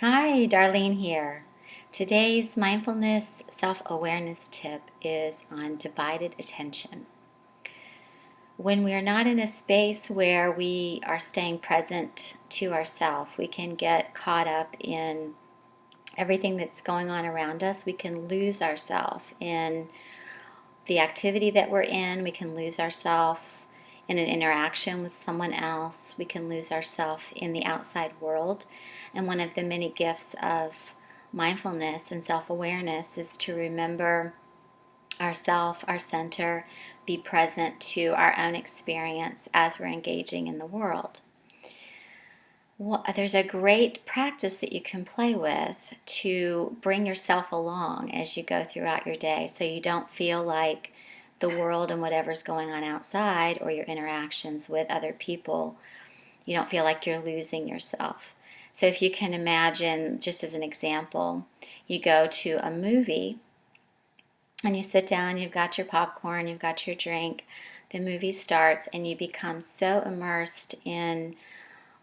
Hi, Darlene here. Today's mindfulness self-awareness tip is on divided attention. When we are not in a space where we are staying present to ourselves, we can get caught up in everything that's going on around us. We can lose ourselves in the activity that we're in. We can lose ourselves in an interaction with someone else. We can lose ourselves in the outside world. And one of the many gifts of mindfulness and self-awareness is to remember ourself, our center, be present to our own experience as we're engaging in the world. Well, there's a great practice that you can play with to bring yourself along as you go throughout your day so you don't feel like the world and whatever's going on outside or your interactions with other people, you don't feel like you're losing yourself. So if you can imagine, just as an example, you go to a movie and you sit down, you've got your popcorn, you've got your drink, the movie starts, and you become so immersed in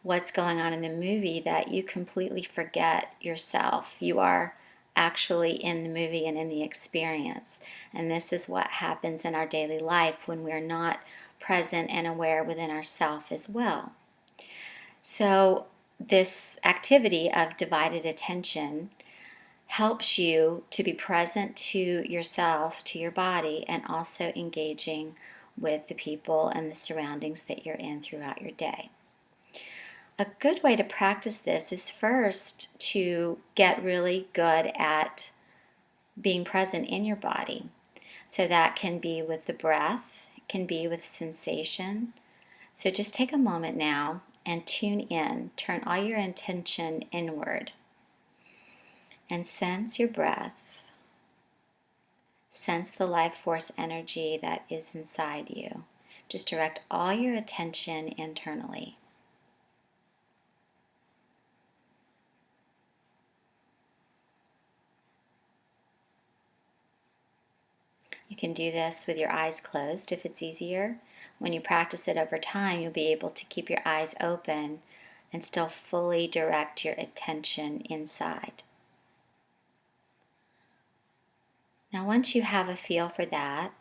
what's going on in the movie that you completely forget yourself. You are actually in the movie and in the experience. And this is what happens in our daily life when we're not present and aware within ourself as well. So this activity of divided attention helps you to be present to yourself, to your body, and also engaging with the people and the surroundings that you're in throughout your day. A good way to practice this is first to get really good at being present in your body. So that can be with the breath, it can be with sensation. So just take a moment now and tune in. Turn all your attention inward and sense your breath. Sense the life force energy that is inside you. Just direct all your attention internally. You can do this with your eyes closed if it's easier. When you practice it over time, you'll be able to keep your eyes open and still fully direct your attention inside. Now, once you have a feel for that,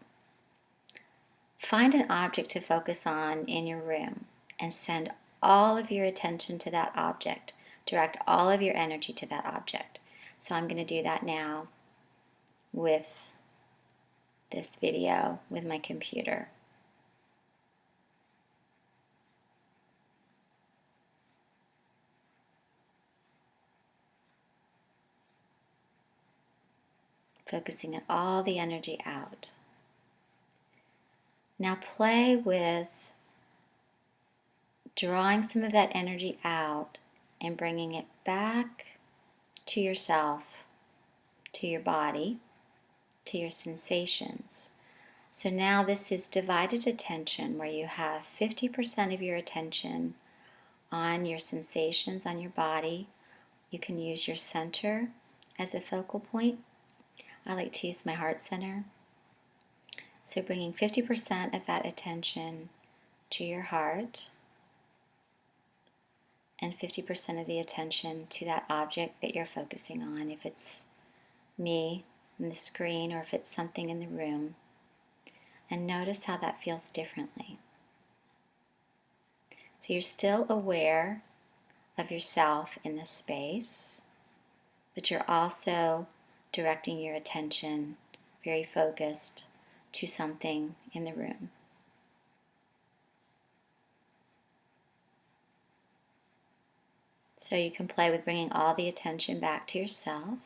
find an object to focus on in your room and send all of your attention to that object. Direct all of your energy to that object. So I'm going to do that now with this video with my computer. Focusing all the energy out. Now play with drawing some of that energy out and bringing it back to yourself, to your body, to your sensations. So now this is divided attention where you have 50% of your attention on your sensations, on your body. You can use your center as a focal point. I like to use my heart center. So bringing 50% of that attention to your heart and 50% of the attention to that object that you're focusing on, if it's me on the screen or if it's something in the room. And notice how that feels differently. So you're still aware of yourself in this space, but you're also directing your attention very focused to something in the room. So you can play with bringing all the attention back to yourself.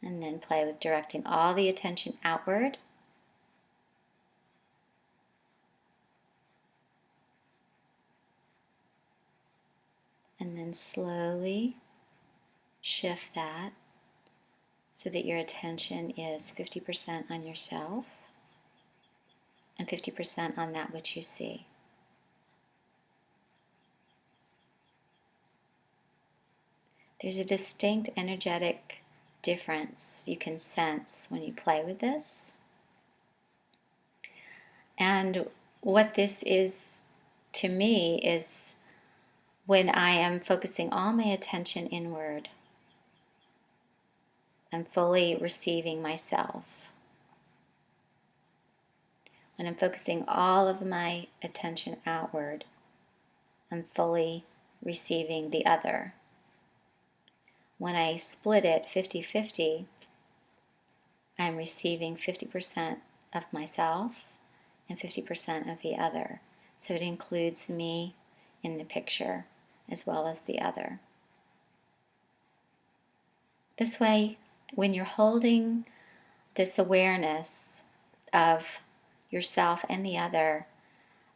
And then play with directing all the attention outward. And then slowly shift that so that your attention is 50% on yourself and 50% on that which you see. There's a distinct energetic difference you can sense when you play with this. And what this is to me is when I am focusing all my attention inward and fully receiving myself. When I'm focusing all of my attention outward, I'm fully receiving the other. When I split it 50-50, I'm receiving 50% of myself and 50% of the other. So it includes me in the picture as well as the other. This way, when you're holding this awareness of yourself and the other,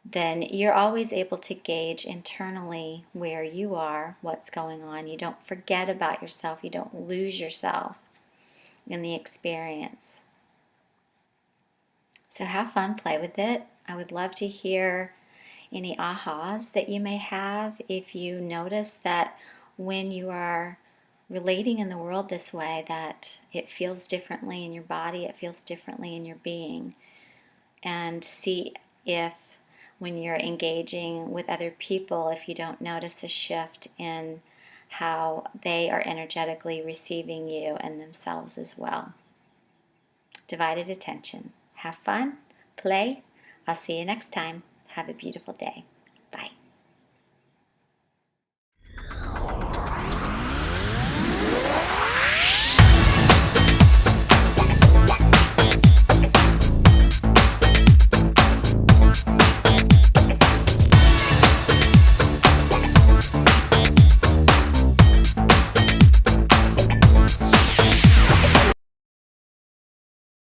then you're always able to gauge internally where you are, what's going on. You don't forget about yourself. You don't lose yourself in the experience. So have fun, play with it. I would love to hear any ahas that you may have if you notice that when you are relating in the world this way, that it feels differently in your body, it feels differently in your being. And see if when you're engaging with other people, if you don't notice a shift in how they are energetically receiving you and themselves as well. Divided attention. Have fun, play. I'll see you next time. Have a beautiful day. Bye.